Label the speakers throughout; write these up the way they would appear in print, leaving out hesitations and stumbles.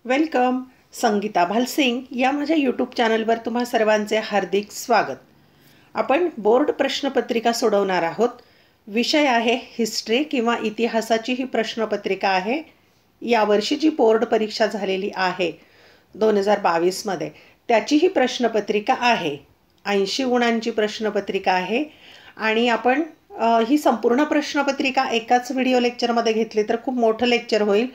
Speaker 1: Welcome. Sangeeta Bhalsingh या माझ्या YouTube चॅनलवर तुम्हा सर्वांचे हार्दिक स्वागत. आपण बोर्ड प्रश्नपत्रिका सोडवणार आहोत. विषय आहे हिस्ट्री किंवा इतिहासाची ही प्रश्नपत्रिका आहे. यावर्षी जी बोर्ड परीक्षा झालेली आहे 2022मध्ये त्याची ही प्रश्नपत्रिका आहे. 80 गुणांची प्रश्नपत्रिका आहे आणि आपण ही संपूर्ण प्रश्नपत्रिका एकाच व्हिडिओ लेक्चरमध्ये घेतली तर खूप मोठं लेक्चर होईल,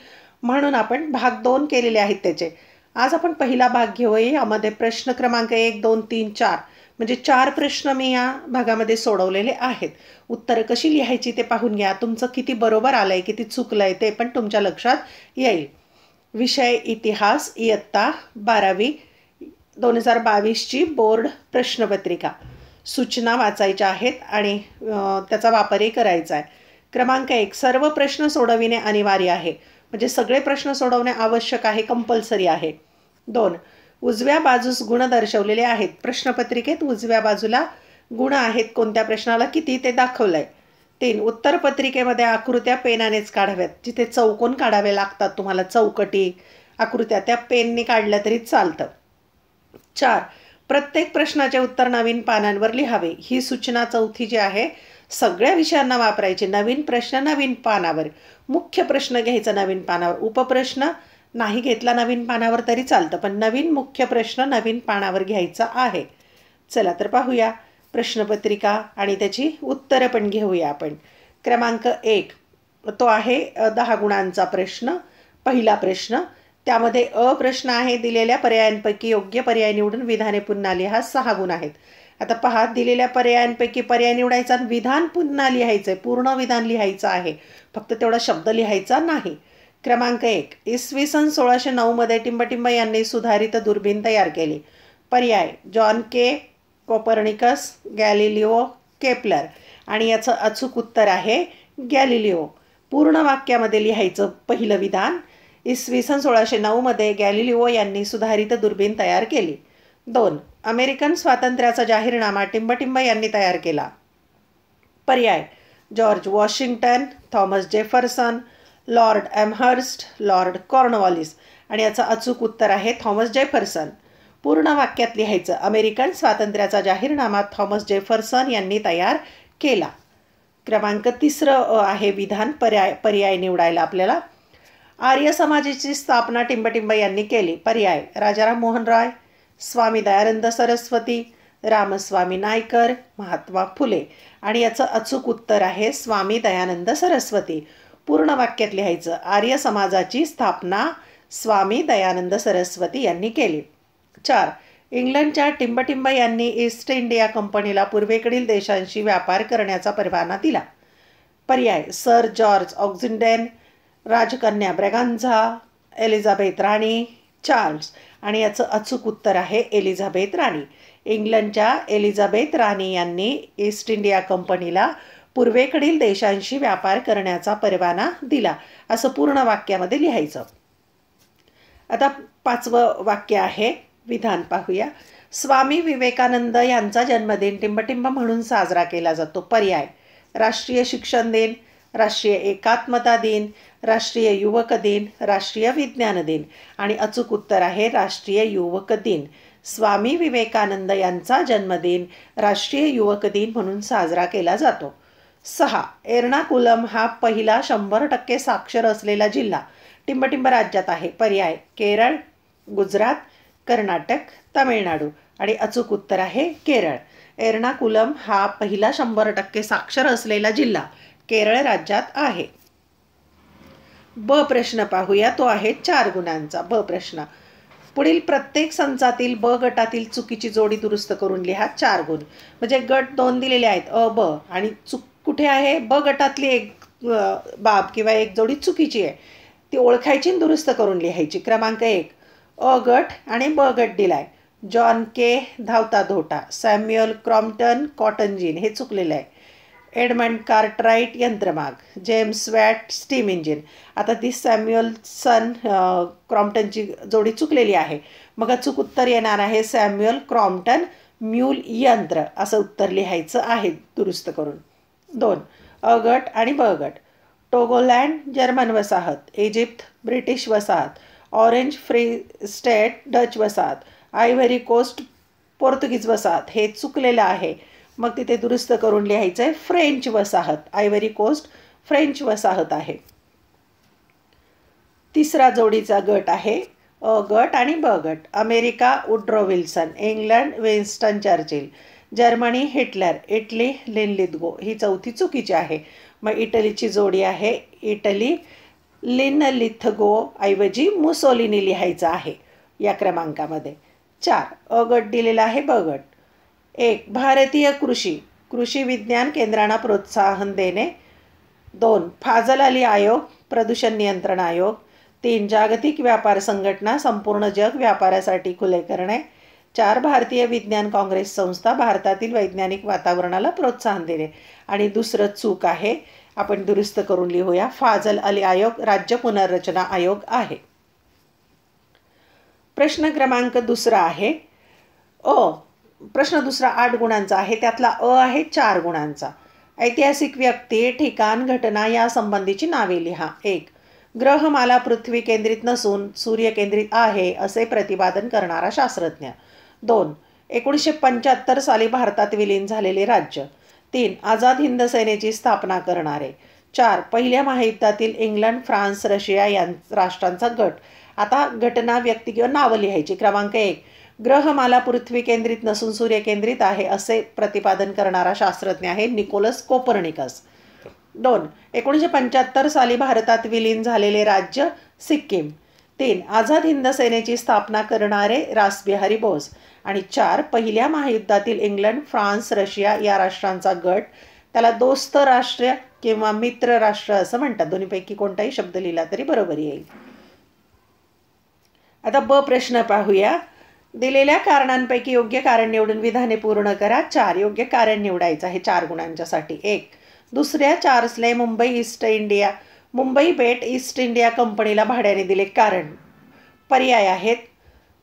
Speaker 1: म्हणून आपण भाग 2 केलेले आहेत त्याचे. आज आपण पहिला भाग घेऊया. यामध्ये प्रश्न क्रमांक 1, 2, 3, 4 म्हणजे 4 प्रश्न मी या भागामध्ये सोडवलेले आहेत. उत्तरं कशी लिहायची ते पाहून घ्या. तुमचं किती बरोबर आलंय किती चुकलंय ते पण तुमच्या लक्षात येईल. विषय इतिहास, इयत्ता 12वी 2022ची बोर्ड प्रश्नपत्रिका. सूचना वाचायच्या आहेत आणि त्याचा वापरही करायचा आहे. क्रमांक 1, सर्व प्रश्न सोडविणे अनिवार्य आहे. म्हणजे सगळे प्रश्न सोडवणे आवश्यक आहे, कंपल्सरी आहे. 2, उजव्या बाजूस गुण दर्शवलेले आहेत. प्रश्नपत्रिकेत उजव्या बाजूला गुण आहेत, कोणत्या प्रश्नाला किती ते दाखवलंय. 3, उत्तरपत्रिकेमध्ये आकृत्या पेनानेच काढाव्यात. जिथे चौकोन काढावे लागतात तुम्हाला, चौकटी आकृत्या त्या पेनने काढल्या तरी चालतं. 4, प्रत्येक प्रश्नाचे उत्तर नवीन पानांवर लिहावे. ही सूचना चौथी जी आहे सगळ्या विषयांना वापरायची. नवीन प्रश्न नवीन पानावर, मुख्य प्रश्न घ्यायचा नवीन पानावर, उपप्रश्न नाही घेतला नवीन पानावर तरी चालतं, पण नवीन मुख्य प्रश्न नवीन पानावर घ्यायचा आहे. चला तर पाहूया प्रश्नपत्रिका आणि त्याची उत्तरं पण घेऊया आपण. क्रमांक 1 तो आहे 10 गुणांचा प्रश्न. पहिला प्रश्न, त्यामध्ये प्रश्न आहे दिलेल्या पर्यायांपैकी योग्य पर्याय निवडून विधाने पुन्हा लिहा. 6 गुण आहेत. आता पहा, दिलेल्या पर्यायांपैकी पर्याय निवडायचा आणि विधान पुन्हा लिहायचं आहे. पूर्ण विधान लिहायचं आहे, फक्त तेवढा शब्द लिहायचा नाही. क्रमांक 1, इसवी सन 1609 टिंबटिंब यांनी सुधारित दुर्बीण तयार केली. पर्याय जॉन के, कोपर्निकस, गॅलिलिओ, केपलर. आणि याचं अचूक उत्तर आहे गॅलिलिओ. पूर्ण वाक्यामध्ये लिहायचं पहिलं विधान. इसवी सन 1609 गॅलिलिओ यांनी सुधारित दुर्बीण तयार केली. 2, अमेरिकन स्वातंत्र्याचा जाहीरनामा टिंबटिंब यांनी तयार केला. पर्याय George Washington, Thomas Jefferson, Lord Amherst, Lord Cornwallis. आणि याचं अचूक उत्तर आहे थॉमस जेफरसन. पूर्ण वाक्यात लिहायचं, अमेरिकन स्वातंत्र्याचा जाहीरनामा थॉमस जेफरसन यांनी तयार केला. क्रमांक 3 आहे विधान. पर्याय निवडायला आपल्याला. आर्य समाजाची स्थापना टिंबटिंब यांनी केली. पर्याय राजाराम मोहन राय, स्वामी दयानंद सरस्वती, रामस्वामी नायकर, महात्मा फुले. आणि याचं अचूक उत्तर आहे स्वामी दयानंद सरस्वती. पूर्ण वाक्यात लिहायचं, आर्य समाजाची स्थापना स्वामी दयानंद सरस्वती यांनी केली. 4, इंग्लंडच्या टिंबटिंब यांनी ईस्ट इंडिया कंपनीला पूर्वेकडील देशांशी व्यापार करण्याचा परवाना दिला. पर्याय सर जॉर्ज ऑक्झिंडेन, राजकन्या ब्रॅगांझा, एलिझाबेथ राणी, चार्ल्स. आणि याचं अचूक उत्तर आहे एलिझाबेथ राणी. इंग्लंडच्या एलिझाबेथ राणी यांनी ईस्ट इंडिया कंपनीला पूर्वेकडील देशांशी व्यापार करण्याचा परवाना दिला, असं पूर्ण वाक्यामध्ये लिहायचं. आता 5वं वाक्य आहे विधान पाहूया. स्वामी विवेकानंद यांचा जन्मदिन टिंबटिंब म्हणून साजरा केला जातो. पर्याय राष्ट्रीय शिक्षण दिन, राष्ट्रीय एकात्मता दिन, राष्ट्रीय युवक दिन, राष्ट्रीय विज्ञान दिन. आणि अचूक उत्तर आहे राष्ट्रीय युवक दिन. स्वामी विवेकानंद यांचा जन्मदिन राष्ट्रीय युवक दिन म्हणून साजरा केला जातो. 6, एर्नाकुलम हा पहिला 100% साक्षर असलेला जिल्हा टिंबटिंब राज्यात आहे. पर्याय केरळ, गुजरात, कर्नाटक, तामिळनाडू. आणि अचूक उत्तर आहे केरळ. एर्नाकुलम हा पहिला 100% साक्षर असलेला जिल्हा केरळ राज्यात आहे. ब प्रश्न पाहूया. तो आहे 4 गुणांचा. ब प्रश्न, पुढील प्रत्येक संचातील ब गटातील चुकीची जोडी दुरुस्त करून लिहा. 4 गुण. म्हणजे गट 2 दिलेले आहेत, अ ब, आणि चूक कुठे आहे, ब गटातली एक बाब किंवा एक जोडी चुकीची आहे, ती ओळखायची आणि दुरुस्त करून लिहायची. क्रमांक 1, अ गट आणि ब गट दिलाय. जॉन के धावता धोटा, सॅम्युअल क्रॉम्प्टन कॉटन जीन हे चुकलेलं आहे. एडमंड कार्टराइट यंत्रमाग, जेम्स वॅट स्टीम इंजिन. आता ती सॅम्युअलसन क्रॉम्प्टनची जोडी चुकलेली आहे. मग अचूक उत्तर येणार आहे सॅम्युअल क्रॉम्प्टन म्यूल यंत्र, असं उत्तर लिहायचं आहे दुरुस्त करून. 2, अ गट आणि ब गट. टोगोलँड जर्मन वसाहत, इजिप्त ब्रिटिश वसाहत, ऑरेंज फ्री स्टेट डच वसाहत, आयव्हरी कोस्ट पोर्तुगीज वसाहत. हे चुकलेलं आहे. मग तिथे दुरुस्त करून लिहायचं आहे फ्रेंच वसाहत. आयव्हरी कोस्ट फ्रेंच वसाहत आहे. तिसरा जोडीचा गट आहे अ गट आणि ब गट. America Woodrow Wilson, England Winston Churchill, Germany Hitler, Italy Linlithgow. ही चौथी चुकीची आहे. मग इटलीची जोडी आहे इटली लिनलिथगो ऐवजी मुसोलिनी लिहायचं आहे या क्रमांकामध्ये. 4 अ गट दिलेला आहे ब गट. 1 भारतीय कृषी विज्ञान केंद्रांना प्रोत्साहन देणे. 2 फाजल अली आयोग, प्रदूषण नियंत्रण आयोग. 3 जागतिक व्यापार संघटना, संपूर्ण जग व्यापारासाठी खुले करणे. 4 भारतीय विज्ञान काँग्रेस संस्था, भारतातील वैज्ञानिक वातावरणाला प्रोत्साहन देणे. आणि दुसरं चूक आहे, आपण दुरुस्त करून लिहूया. फाजल अली आयोग राज्य पुनर्रचना आयोग आहे. प्रश्न क्रमांक दुसरा आहे प्रश्न दुसरा 8 गुणांचा आहे. त्यातला आहे 4 गुणांचा. ऐतिहासिक व्यक्ती, ठिकाण, घटना या संबंधीची नावे लिहा. 1 ग्रहमाला पृथ्वी केंद्रित नसून सूर्य केंद्रित आहे असे प्रतिपादन करणारा शास्त्रज्ञ. 2 1975 साली भारतात विलीन झालेले राज्य. 3 आझाद हिंद सेनेची स्थापना करणारे. 4 पहिल्या महायुद्धातील इंग्लंड, फ्रान्स, रशिया या राष्ट्रांचा गट. आता घटना, व्यक्ती किंवा नावं लिहायची. क्रमांक 1 ग्रहमाला पृथ्वी केंद्रित नसून सूर्य केंद्रित आहे असे प्रतिपादन करणारा शास्त्रज्ञ आहे निकोलस कोपर्निकस. 2 1975 साली भारतात विलीन झालेले राज्य सिक्कीम. 3 आझाद हिंद सेनेची स्थापना करणारे रासबिहारी बोस. आणि 4 पहिल्या महायुद्धातील इंग्लंड, फ्रान्स, रशिया या राष्ट्रांचा गट. त्याला दोस्त राष्ट्र किंवा मित्र राष्ट्र असं म्हणतात. दोन्हीपैकी कोणताही शब्द लिहिला तरी बरोबर येईल. आता ब प्रश्न पाहूया. दिलेल्या कारणांपैकी योग्य कारण निवडून विधाने पूर्ण करा. 4 योग्य कारण निवडायचं आहे 4 गुणांच्यासाठी. 1 दुसऱ्या चार्ल्सने मुंबई बेट ईस्ट इंडिया कंपनीला भाड्याने दिले. कारण पर्याय आहेत.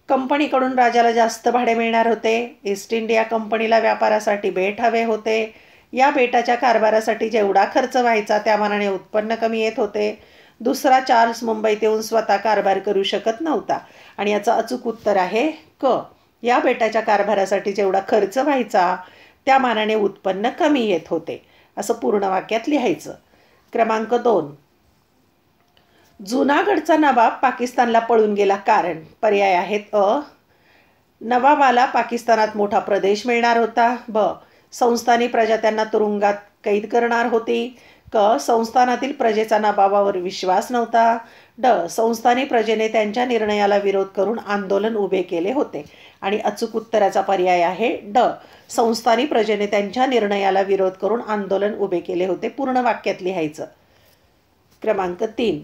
Speaker 1: कंपनीकडून राजाला जास्त भाडे मिळणार होते. ईस्ट इंडिया कंपनीला व्यापारासाठी बेट हवे होते. या बेटाच्या कारभारासाठी जेवढा खर्च व्हायचा त्या मानाने उत्पन्न कमी येत होते. दुसरा चार्ल्स मुंबईत येऊन स्वतः कारभार करू शकत नव्हता. आणि याचं अचूक उत्तर आहे क या बेटाच्या कारभारासाठी जेवढा खर्च व्हायचा त्या मानाने उत्पन्न कमी येत होते असं पूर्ण वाक्यात लिहायचं. क्रमांक 2 जुनागडचा नवाब पाकिस्तानला पळून गेला. कारण पर्याय आहेत. नवाबाला पाकिस्तानात मोठा प्रदेश मिळणार होता. ब संस्थानी प्रजा त्यांना तुरुंगात कैद करणार होती. क संस्थानातील प्रजेचा नवाबावर विश्वास नव्हता. ड संस्थानी प्रजेने त्यांच्या निर्णयाला विरोध करून आंदोलन उभे केले होते. आणि अचूक उत्तराचा पर्याय आहे ड संस्थानी प्रजेने त्यांच्या निर्णयाला विरोध करून आंदोलन उभे केले होते. पूर्ण वाक्यात लिहायचं. क्रमांक 3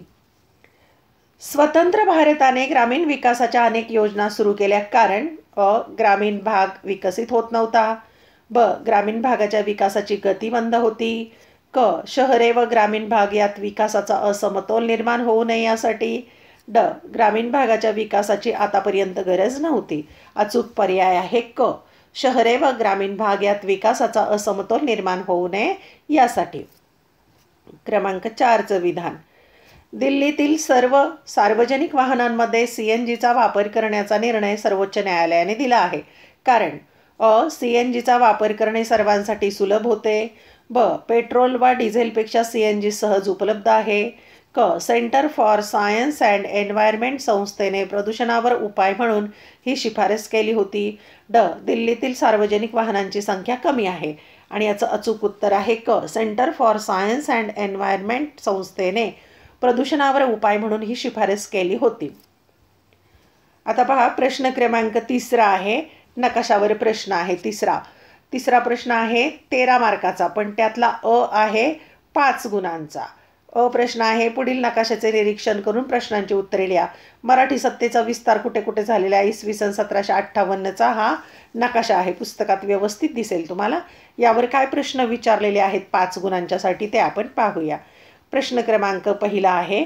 Speaker 1: स्वतंत्र भारताने ग्रामीण विकासाच्या अनेक योजना सुरू केल्या. कारण ग्रामीण भाग विकसित होत नव्हता. ब ग्रामीण भागाच्या विकासाची गती मंद होती. क शहरे व ग्रामीण भाग यात विकासाचा असमतोल निर्माण होऊ नये यासाठी. ड ग्रामीण भागाच्या विकासाची आतापर्यंत गरज नव्हती. अचूक पर्याय आहे क शहरे व ग्रामीण भाग यात विकासाचा असमतोल निर्माण होऊ नये यासाठी. क्रमांक 4चं विधान. दिल्लीतील सर्व सार्वजनिक वाहनांमध्ये CNGचा वापर करण्याचा निर्णय सर्वोच्च न्यायालयाने दिला आहे. कारण CNGचा वापर करणे सर्वांसाठी सुलभ होते. ब पेट्रोल व डिझेलपेक्षा CNG सहज उपलब्ध आहे. क centre for science and environment संस्थेने प्रदूषणावर उपाय म्हणून ही शिफारस केली होती. ड दिल्लीतील सार्वजनिक वाहनांची संख्या कमी आहे. आणि याचं अचूक उत्तर आहे क centre for science and environment संस्थेने प्रदूषणावर उपाय म्हणून ही शिफारस केली होती. आता पहा प्रश्न क्रमांक 3 आहे. नकाशावर प्रश्न आहे. तिसरा प्रश्न आहे 13 मार्काचा, पण त्यातला आहे 5 गुणांचा. प्रश्न आहे पुढील नकाशाचे निरीक्षण करून प्रश्नांची उत्तरे लिहा. मराठी सत्तेचा विस्तार कुठे कुठे झालेला आहे. इसवी सन 1758चा हा नकाशा आहे. पुस्तकात व्यवस्थित दिसेल तुम्हाला. यावर काय प्रश्न विचारलेले आहेत 5 गुणांच्यासाठी ते आपण पाहूया. प्रश्न क्रमांक 1 आहे.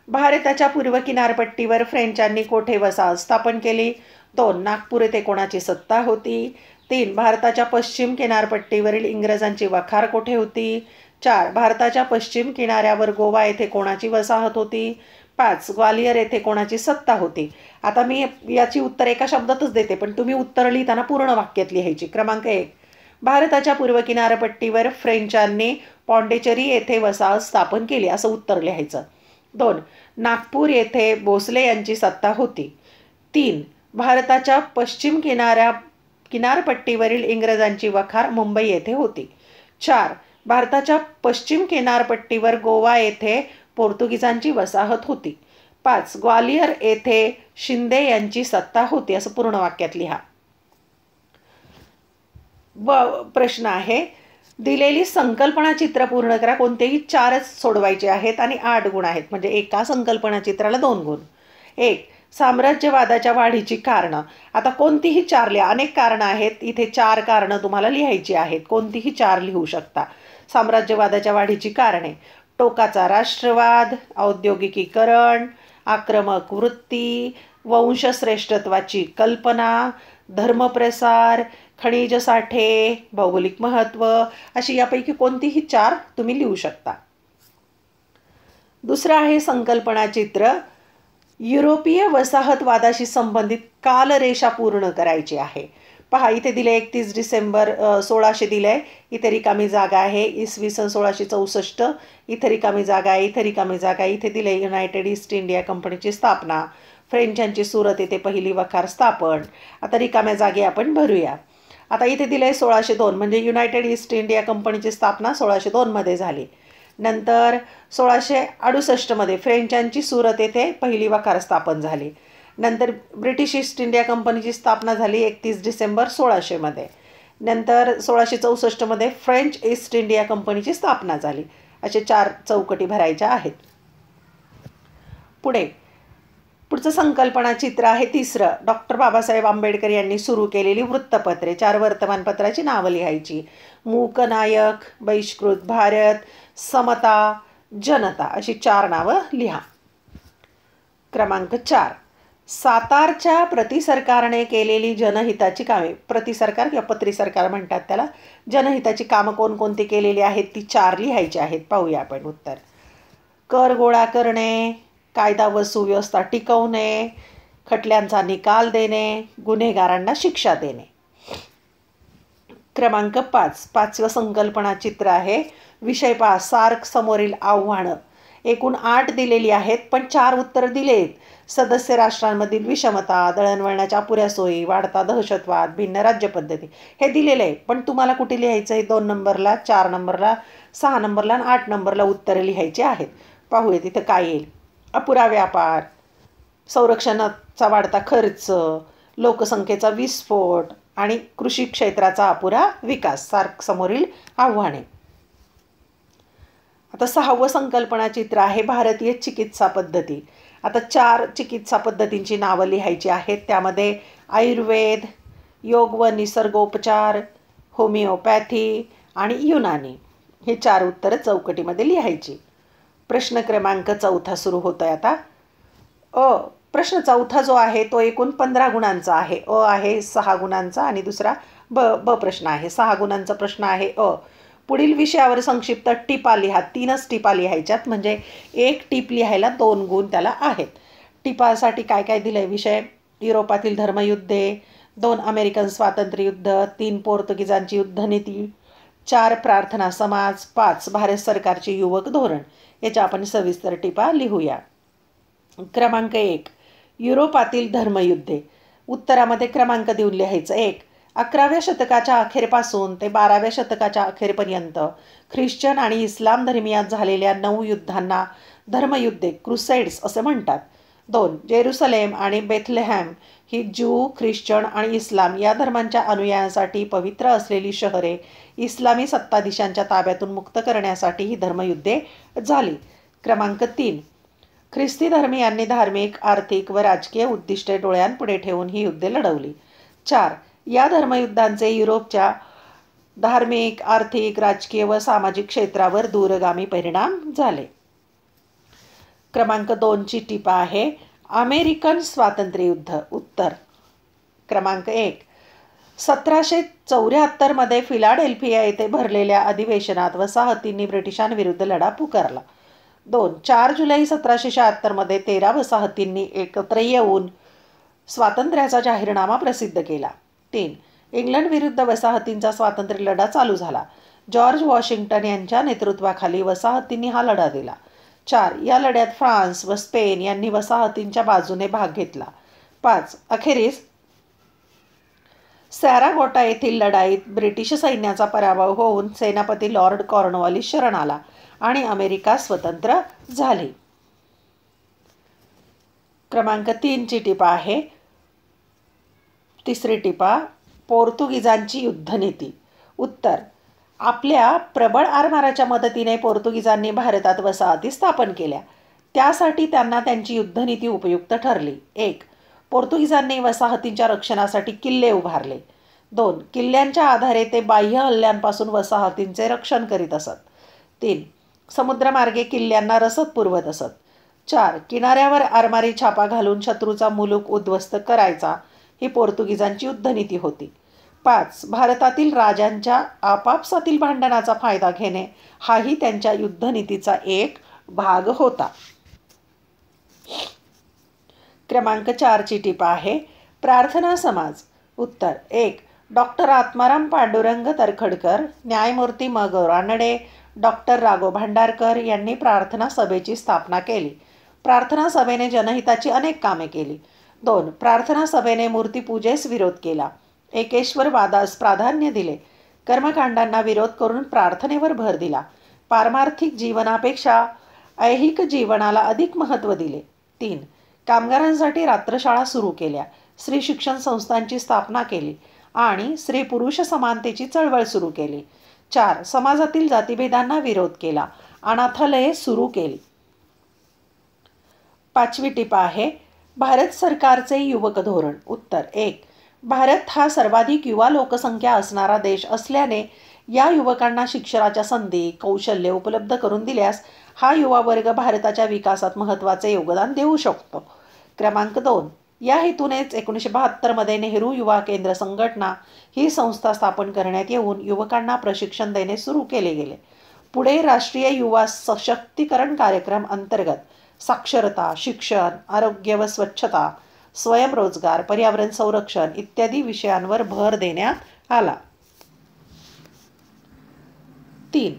Speaker 1: भारताच्या पूर्व किनारपट्टीवर फ्रेंचांनी कोठे वसाहत स्थापन केली. 2 नागपूर येथे कोणाची सत्ता होती. 3 भारताच्या पश्चिम किनारपट्टीवरील इंग्रजांची वखार कोठे होती. 4 भारताच्या पश्चिम किनाऱ्यावर गोवा येथे कोणाची वसाहत होती. 5. ग्वालियर येथे कोणाची सत्ता होती? आता मी याची उत्तर एका शब्दातच देते, पण तुम्ही उत्तर लिहिताना पूर्ण वाक्यात लिहायची. क्रमांक 1. भारताच्या पूर्व किनारपट्टीवर फ्रेंचांनी पॉंडिचेरी येथे वसाहत स्थापन केली, असं उत्तर लिहायचं. 2. नागपूर येथे भोसले यांची सत्ता होती. 3. भारताच्या पश्चिम किनारपट्टीवरील इंग्रजांची वखार मुंबई येथे होती. 4. भारताच्या पश्चिम किनारपट्टीवर गोवा येथे पोर्तुगीजांची वसाहत होती. 5. ग्वालियर येथे शिंदे यांची सत्ता होती, असं पूर्ण वाक्यात लिहा. प्रश्न आहे, दिलेली संकल्पना चित्र पूर्ण करा. कोणतेही 4च सोडवायचे आहेत आणि 8 गुण आहेत, म्हणजे एका संकल्पना चित्राला 2 गुण. 1. साम्राज्यवादाच्या वाढीची कारणं. आता कोणतीही 4 लिहा. अनेक कारणं आहेत, इथे 4 कारणं तुम्हाला लिहायची आहेत. कोणतीही 4 लिहू शकता. साम्राज्यवादाच्या वाढीची कारणे: टोकाचा राष्ट्रवाद, औद्योगिकीकरण, आक्रमक वृत्ती, वंशश्रेष्ठत्वाची कल्पना, धर्मप्रसार, खनिज साठे, भौगोलिक महत्त्व, अशी यापैकी कोणतीही 4 तुम्ही लिहू शकता. दुसरं आहे संकल्पना चित्र. युरोपीय वसाहतवादाशी संबंधित कालरेषा पूर्ण करायची आहे. पहा, इथे दिले 31 डिसेंबर 1600 दिलंय, इथे रिकामी जागा आहे. इसवी सन 1664, इथे रिकामी जागा आहे, इथे रिकामी जागा आहे. इथे दिले युनायटेड ईस्ट इंडिया कंपनीची स्थापना, फ्रेंचांची सुरत येथे पहिली वखार स्थापन. आता रिकाम्या जागी आपण भरूया. आता इथे दिले 1602, म्हणजे युनायटेड ईस्ट इंडिया कंपनीची स्थापना 1602 मध्ये झाली. नंतर 1668 मध्ये फ्रेंचांची सुरत येथे पहिली वखार स्थापन झाली. नंतर ब्रिटिश ईस्ट इंडिया कंपनीची स्थापना झाली 31 डिसेंबर 1600 मध्ये. नंतर 1664 मध्ये फ्रेंच ईस्ट इंडिया कंपनीची स्थापना झाली. असे 4 चौकटी भरायच्या आहेत. पुढचं संकल्पना चित्र आहे तिसरं. डॉक्टर बाबासाहेब आंबेडकर यांनी सुरू केलेली वृत्तपत्रे. 4 वर्तमानपत्राची नावं लिहायची. मूकनायक, बहिष्कृत भारत, समता, जनता, अशी 4 नावं लिहा. क्रमांक 4. सातारच्या प्रतिसरकारने केलेली जनहिताची कामे. प्रतिसरकार किंवा पत्रीसरकार म्हणतात त्याला. जनहिताची कामं कोणकोणती केलेली आहेत ती 4 लिहायची आहेत. पाहूया आपण उत्तर. कर गोळा करणे, कायदा व सुव्यवस्था टिकवणे, खटल्यांचा निकाल देणे, गुन्हेगारांना शिक्षा देणे. क्रमांक 5. 5वं संकल्पना चित्र आहे. विषय पहा, सार्क समोरील आव्हानं. एकूण 8 दिलेली आहेत, पण 4 उत्तर दिलेत. सदस्य राष्ट्रांमधील विषमता, दळणवळणाच्या अपुऱ्या सोयी, वाढता दहशतवाद, भिन्न राज्यपद्धती, हे दिलेले आहे. पण तुम्हाला कुठे लिहायचं आहे? 2 नंबरला, 4 नंबरला, 6 नंबरला आणि 8 नंबरला उत्तरं लिहायची आहेत. पाहूया तिथं काय येईल. अपुरा व्यापार, संरक्षणाचा वाढता खर्च, लोकसंख्येचा विस्फोट आणि कृषी क्षेत्राचा अपुरा विकास. सार्क समोरील आव्हाने. आता 6वं संकल्पना चित्र आहे भारतीय चिकित्सा पद्धती. आता 4 चिकित्सा पद्धतींची नावं लिहायची आहेत. त्यामध्ये आयुर्वेद, योग व निसर्गोपचार, होमिओपॅथी आणि युनानी, हे 4 उत्तरं चौकटीमध्ये लिहायची. प्रश्न क्रमांक 4 सुरू होतोय आता. प्रश्न 4 जो आहे तो एकूण 15 गुणांचा आहे. आहे 6 गुणांचा आणि दुसरा ब प्रश्न आहे. 6 गुणांचा प्रश्न आहे. पुढील विषयावर संक्षिप्त टिपा लिहा. 3च टिपा लिहायच्यात, म्हणजे 1 टिप लिहायला 2 गुण त्याला आहेत. टिपासाठी काय काय दिलंय? विषय: युरोपातील धर्मयुद्धे, 2 अमेरिकन स्वातंत्र्ययुद्ध, 3 पोर्तुगीजांची युद्धनीती, 4 प्रार्थना समाज, 5 भारत सरकारचे युवक धोरण. याच्या आपण सविस्तर टिपा लिहूया. क्रमांक 1. युरोपातील धर्मयुद्धे. उत्तरामध्ये क्रमांक देऊन लिहायचं. 1. 11व्या शतकाच्या अखेरपासून ते 12व्या शतकाच्या अखेरपर्यंत ख्रिश्चन आणि इस्लाम धर्मियात झालेल्या 9 युद्धांना धर्मयुद्धे, क्रुसेड्स असे म्हणतात. 2. जेरुसलेम आणि बेथलेहॅम ही ज्यू, ख्रिश्चन आणि इस्लाम या धर्मांच्या अनुयायांसाठी पवित्र असलेली शहरे इस्लामी सत्ताधीशांच्या ताब्यातून मुक्त करण्यासाठी ही धर्मयुद्धे झाली. क्रमांक 3. ख्रिस्ती धर्मियांनी धार्मिक, आर्थिक व राजकीय उद्दिष्टे डोळ्यांपुढे ठेवून ही युद्धे लढवली. 4. या धर्मयुद्धांचे युरोपच्या धार्मिक, आर्थिक, राजकीय व सामाजिक क्षेत्रावर दूरगामी परिणाम झाले. क्रमांक 2ची टिपा आहे अमेरिकन स्वातंत्र्ययुद्ध. उत्तर. क्रमांक 1. 1774 मध्ये फिलाडेल्फिया येथे भरलेल्या अधिवेशनात वसाहतींनी ब्रिटिशांविरुद्ध लढा पुकारला. 2. 4 जुलै 1776 13 वसाहतींनी एकत्र येऊन स्वातंत्र्याचा जाहीरनामा प्रसिद्ध केला. 3. इंग्लंड विरुद्ध वसाहतींचा स्वातंत्र्य लढा चालू झाला. जॉर्ज वॉशिंग्टन यांच्या नेतृत्वाखाली वसाहतींनी हा लढा दिला. 4. या लढ्यात फ्रान्स व स्पेन यांनी वसाहतींच्या बाजूने भाग घेतला. 5. अखेरीस सॅरागोटा येथील लढाईत ब्रिटिश सैन्याचा पराभव होऊन सेनापती लॉर्ड कॉर्नवॉलिस शरण आला आणि अमेरिका स्वतंत्र झाली. क्रमांक 3 ची टिपा आहे. तिसरी टिपा, पोर्तुगीजांची युद्धनीती. उत्तर, आपल्या प्रबळ आरमाराच्या मदतीने पोर्तुगीजांनी भारतात वसाहती स्थापन केल्या. त्यासाठी त्यांना त्यांची युद्धनीती उपयुक्त ठरली. 1. पोर्तुगीजांनी वसाहतींच्या रक्षणासाठी किल्ले उभारले. 2. किल्ल्यांच्या आधारे ते बाह्य हल्ल्यांपासून वसाहतींचे रक्षण करीत असत. 3. समुद्रमार्गे किल्ल्यांना रसद पुरवत असत. 4. किनाऱ्यावर आरमारी छापा घालून शत्रूचा मुलूक उद्ध्वस्त करायचा ही पोर्तुगीजांची युद्धनीती होती. 5. भारतातील राजांच्या आपापसातील भांडणाचा फायदा घेणे हाही त्यांच्या युद्धनीतीचा एक भाग होता. क्रमांक 4 ची टिपा आहे. प्रार्थना समाज. उत्तर, 1. डॉक्टर आत्माराम पांडुरंग तरखडकर, न्यायमूर्ती म. ग. रानडे, डॉक्टर राघव भांडारकर यांनी प्रार्थना सभेची स्थापना केली. प्रार्थना सभेने जनहिताची अनेक कामे केली. 2. प्रार्थना सभेने मूर्तीपूजेस विरोध केला. एकेश्वरवादास प्राधान्य दिले. कर्मकांडांना विरोध करून प्रार्थनेवर भर दिला. पारमार्थिक जीवनापेक्षा ऐहिक जीवनाला अधिक महत्त्व दिले. 3. कामगारांसाठी रात्रशाळा सुरू केल्या. स्त्री शिक्षण संस्थांची स्थापना केली आणि स्त्री पुरुष समानतेची चळवळ सुरू केली. 4. समाजातील जातीभेदांना विरोध केला. अनाथालये सुरू केली. 5वी टिपा आहे. भारत सरकारचे युवक धोरण. उत्तर, 1. भारत हा सर्वाधिक युवा लोकसंख्या असणारा देश असल्याने या युवकांना शिक्षणाच्या संधी, कौशल्य उपलब्ध करून दिल्यास हा युवा वर्ग भारताच्या विकासात महत्त्वाचे योगदान देऊ शकतो. क्रमांक 2. या हेतूनेच 1972 नेहरू युवा केंद्र संघटना ही संस्था स्थापन करण्यात येऊन युवकांना प्रशिक्षण देणे सुरू केले गेले. पुढे राष्ट्रीय युवा सशक्तीकरण कार्यक्रम अंतर्गत साक्षरता, शिक्षण, आरोग्य व स्वच्छता, स्वयंरोजगार, पर्यावरण संरक्षण इत्यादी विषयांवर भर देण्यात आला. 3.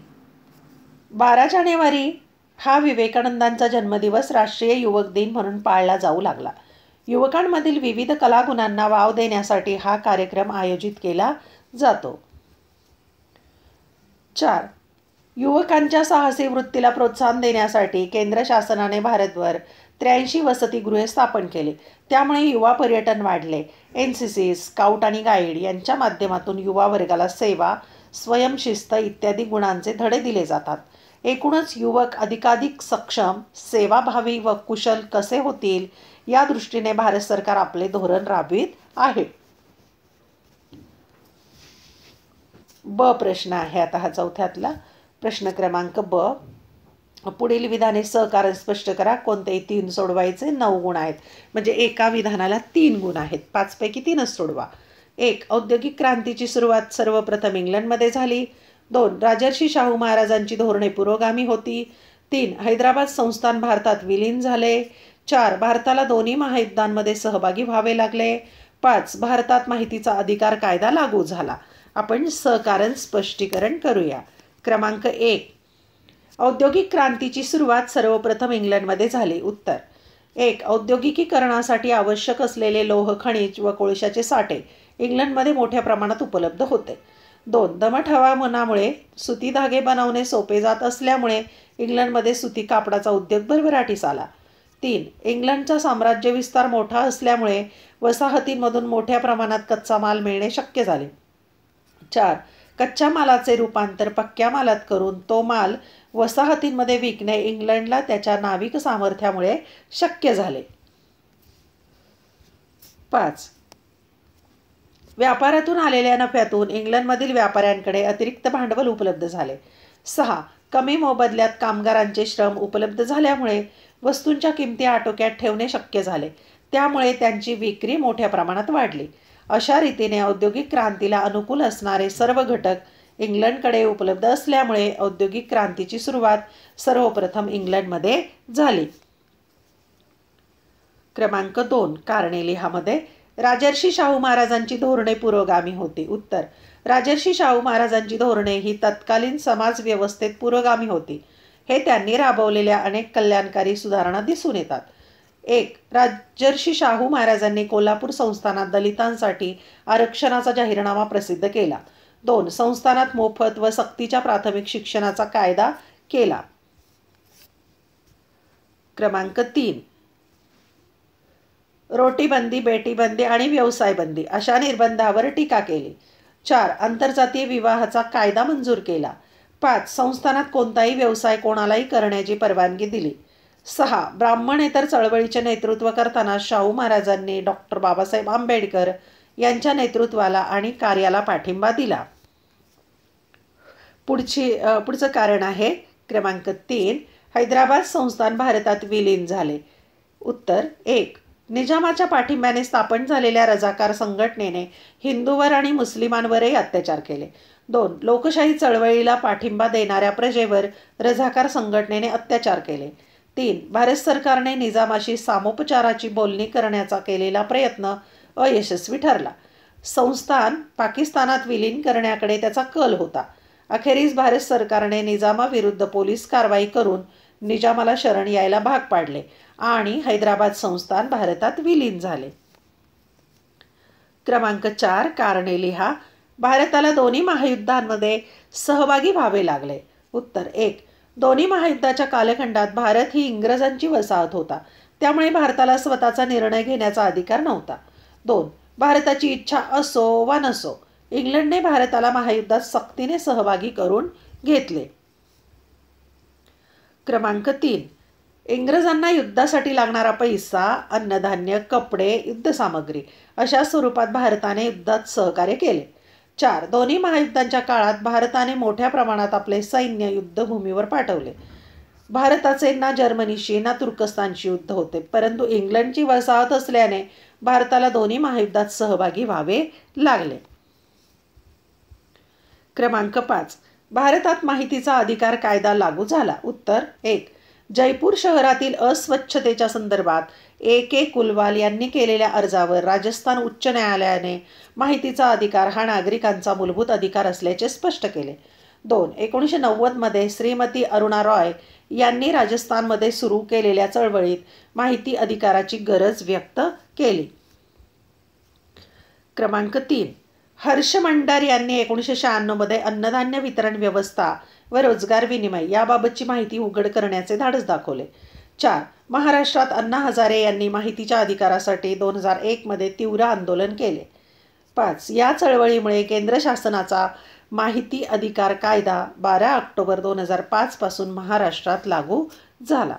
Speaker 1: 12 जानेवारी हा विवेकानंदांचा जन्मदिवस राष्ट्रीय युवक दिन म्हणून पाळला जाऊ लागला. युवकांमधील विविध कलागुणांना वाव देण्यासाठी हा कार्यक्रम आयोजित केला जातो. 4. युवकांच्या साहसी वृत्तीला प्रोत्साहन देण्यासाठी केंद्र शासनाने भारतभर 83 वसतिगृहे स्थापन केली. त्यामुळे युवा पर्यटन वाढले. NCC, स्काउट आणि गाईड यांच्या माध्यमातून युवा वर्गाला सेवा, स्वयंशिस्त इत्यादी गुणांचे धडे दिले जातात. एकूणच युवक अधिकाधिक सक्षम, सेवाभावी व कुशल कसे होतील या दृष्टीने भारत सरकार आपले धोरण राबवित आहे. ब प्रश्न आहे आता हा चौथ्यातला. प्रश्न क्रमांक ब. पुढील विधाने सहकारण स्पष्ट करा. कोणतेही 3 सोडवायचे. 9 गुण आहेत. म्हणजे एका विधानाला 3 गुण आहेत. 5 पैकी 3च सोडवा. 1. औद्योगिक क्रांतीची सुरुवात सर्वप्रथम इंग्लंडमध्ये झाली. 2. राजर्षी शाहू महाराजांची धोरणे पुरोगामी होती. 3. हैदराबाद संस्थान भारतात विलीन झाले. 4. भारताला दोन्ही महायुद्धांमध्ये सहभागी व्हावे लागले. 5. भारतात माहितीचा अधिकार कायदा लागू झाला. आपण सहकारण स्पष्टीकरण करूया. क्रमांक 1. औद्योगिक क्रांतीची सुरुवात सर्वप्रथम इंग्लंडमध्ये झाली. उत्तर, 1. औद्योगिकीकरणासाठी आवश्यक असलेले लोह खनिज व कोळशाचे साठे इंग्लंडमध्ये मोठ्या प्रमाणात उपलब्ध होते. 2. दमट हवामानामुळे सुती धागे बनवणे सोपे जात असल्यामुळे इंग्लंडमध्ये सुती कापडाचा उद्योग भरभराटीस आला. 3. इंग्लंडचा साम्राज्य विस्तार मोठा असल्यामुळे वसाहतींमधून मोठ्या प्रमाणात कच्चा माल मिळणे शक्य झाले. 4. कच्च्या मालाचे रूपांतर पक्क्या मालात करून तो माल वसाहतींमध्ये विकणे इंग्लंडला त्याच्या नाविक सामर्थ्यामुळे शक्य झाले. 5. व्यापारातून आलेल्या नफ्यातून इंग्लंडमधील व्यापाऱ्यांकडे अतिरिक्त भांडवल उपलब्ध झाले. 6. कमी मोबदल्यात कामगारांचे श्रम उपलब्ध झाल्यामुळे वस्तूंच्या किमती आटोक्यात ठेवणे शक्य झाले. त्यामुळे त्यांची विक्री मोठ्या प्रमाणात वाढली. अशा रीतीने औद्योगिक क्रांतीला अनुकूल असणारे सर्व घटक इंग्लंडकडे उपलब्ध असल्यामुळे औद्योगिक क्रांतीची सुरुवात सर्वप्रथम इंग्लंडमध्ये झाली. क्रमांक 2 कार्नेलिहामध्ये राजर्षी शाहू महाराजांची धोरणे पुरोगामी होती. उत्तर, राजर्षी शाहू महाराजांची धोरणे ही तत्कालीन समाज व्यवस्थेत पुरोगामी होती. हे त्यांनी राबवलेल्या अनेक कल्याणकारी सुधारणा दिसून येतात. 1. राजर्षी शाहू महाराजांनी कोल्हापूर संस्थानात दलितांसाठी आरक्षणाचा जाहीरनामा प्रसिद्ध केला. 2. संस्थानात मोफत व सक्तीच्या प्राथमिक शिक्षणाचा कायदा केला. क्रमांक 3 रोटीबंदी, बेटीबंदी आणि व्यवसाय बंदी अशा निर्बंधावर टीका केली. 4. आंतरजातीय विवाहाचा कायदा मंजूर केला. 5. संस्थानात कोणताही व्यवसाय कोणालाही करण्याची परवानगी दिली. 6. ब्राह्मणेतर चळवळीचे नेतृत्व करताना शाहू महाराजांनी डॉक्टर बाबासाहेब आंबेडकर यांच्या नेतृत्वाला आणि कार्याला पाठिंबा दिला. पुढचं कारण आहे क्रमांक 3 हैदराबाद संस्थान भारतात विलीन झाले. उत्तर 1. निजामाच्या पाठिंब्याने स्थापन झालेल्या रजाकार संघटनेने हिंदूवर आणि मुस्लिमांवरही अत्याचार केले. 2. लोकशाही चळवळीला पाठिंबा देणाऱ्या प्रजेवर रजाकार संघटनेने अत्याचार केले. 3. भारत सरकारने निजामाशी सामोपचाराची बोलणी करण्याचा केलेला प्रयत्न अयशस्वी ठरला. संस्थान पाकिस्तानात विलीन करण्याकडे त्याचा कल होता. अखेरीस भारत सरकारने निजामाविरुद्ध पोलीस कारवाई करून निजामाला शरण यायला भाग पाडले आणि हैदराबाद संस्थान भारतात विलीन झाले. क्रमांक 4 कार्नेलिहा भारताला दोन्ही महायुद्धांमध्ये सहभागी व्हावे लागले. उत्तर 1. दोन्ही महायुद्धाच्या कालखंडात भारत ही इंग्रजांची वसाहत होता, त्यामुळे भारताला स्वतःचा निर्णय घेण्याचा अधिकार नव्हता. 2. भारताची इच्छा असो वा नसो, इंग्लंडने भारताला महायुद्धात सक्तीने सहभागी करून घेतले. क्रमांक 3 इंग्रजांना युद्धासाठी लागणारा पैसा, अन्नधान्य, कपडे, युद्धसामग्री अशा स्वरूपात भारताने युद्धात सहकार्य केले. 4. दोन्ही महायुद्धांच्या काळात भारताने मोठ्या प्रमाणात आपले सैन्य युद्धभूमीवर पाठवले. भारताचे ना जर्मनीशी ना तुर्कस्तानशी युद्ध होते, परंतु इंग्लंडची वसाहत असल्याने भारताला दोन्ही महायुद्धात सहभागी व्हावे लागले. क्रमांक 5 भारतात माहितीचा अधिकार कायदा लागू झाला. उत्तर 1. जयपूर शहरातील अस्वच्छतेच्या संदर्भात A.K. कुलवाल यांनी केलेल्या अर्जावर राजस्थान उच्च न्यायालयाने माहितीचा अधिकार हा नागरिकांचा मूलभूत अधिकार असल्याचे स्पष्ट केले. 2. 1990 श्रीमती अरुणा रॉय यांनी राजस्थानमध्ये सुरू केलेल्या चळवळीत माहिती अधिकाराची गरज व्यक्त केली. क्रमांक 3 हर्ष मंडार यांनी 1996 अन्नधान्य वितरण व्यवस्था व रोजगार विनिमय याबाबतची माहिती उघड करण्याचे धाडस दाखवले. 4. महाराष्ट्रात अण्णा हजारे यांनी माहितीच्या अधिकारासाठी 2001 तीव्र आंदोलन केले. 5. या चळवळीमुळे केंद्र शासनाचा माहिती अधिकार कायदा 12 ऑक्टोबर 2005 पासून महाराष्ट्रात लागू झाला.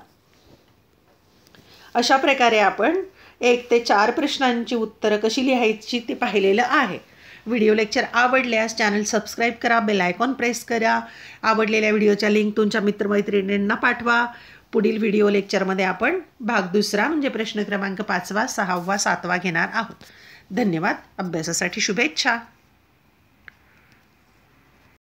Speaker 1: अशा प्रकारे आपण 1 ते 4 प्रश्नांची उत्तरं कशी लिहायची ते पाहिलेलं आहे. व्हिडिओ लेक्चर आवडल्यास चॅनल सबस्क्राईब करा, बेल आयकॉन प्रेस करा. आवडलेल्या व्हिडिओच्या लिंक तुमच्या मित्रमैत्रिणींना पाठवा. पुढील व्हिडिओ लेक्चरमध्ये आपण भाग 2 म्हणजे प्रश्न क्रमांक 5, 6, 7 घेणार आहोत. धन्यवाद. अभ्यासासाठी शुभेच्छा.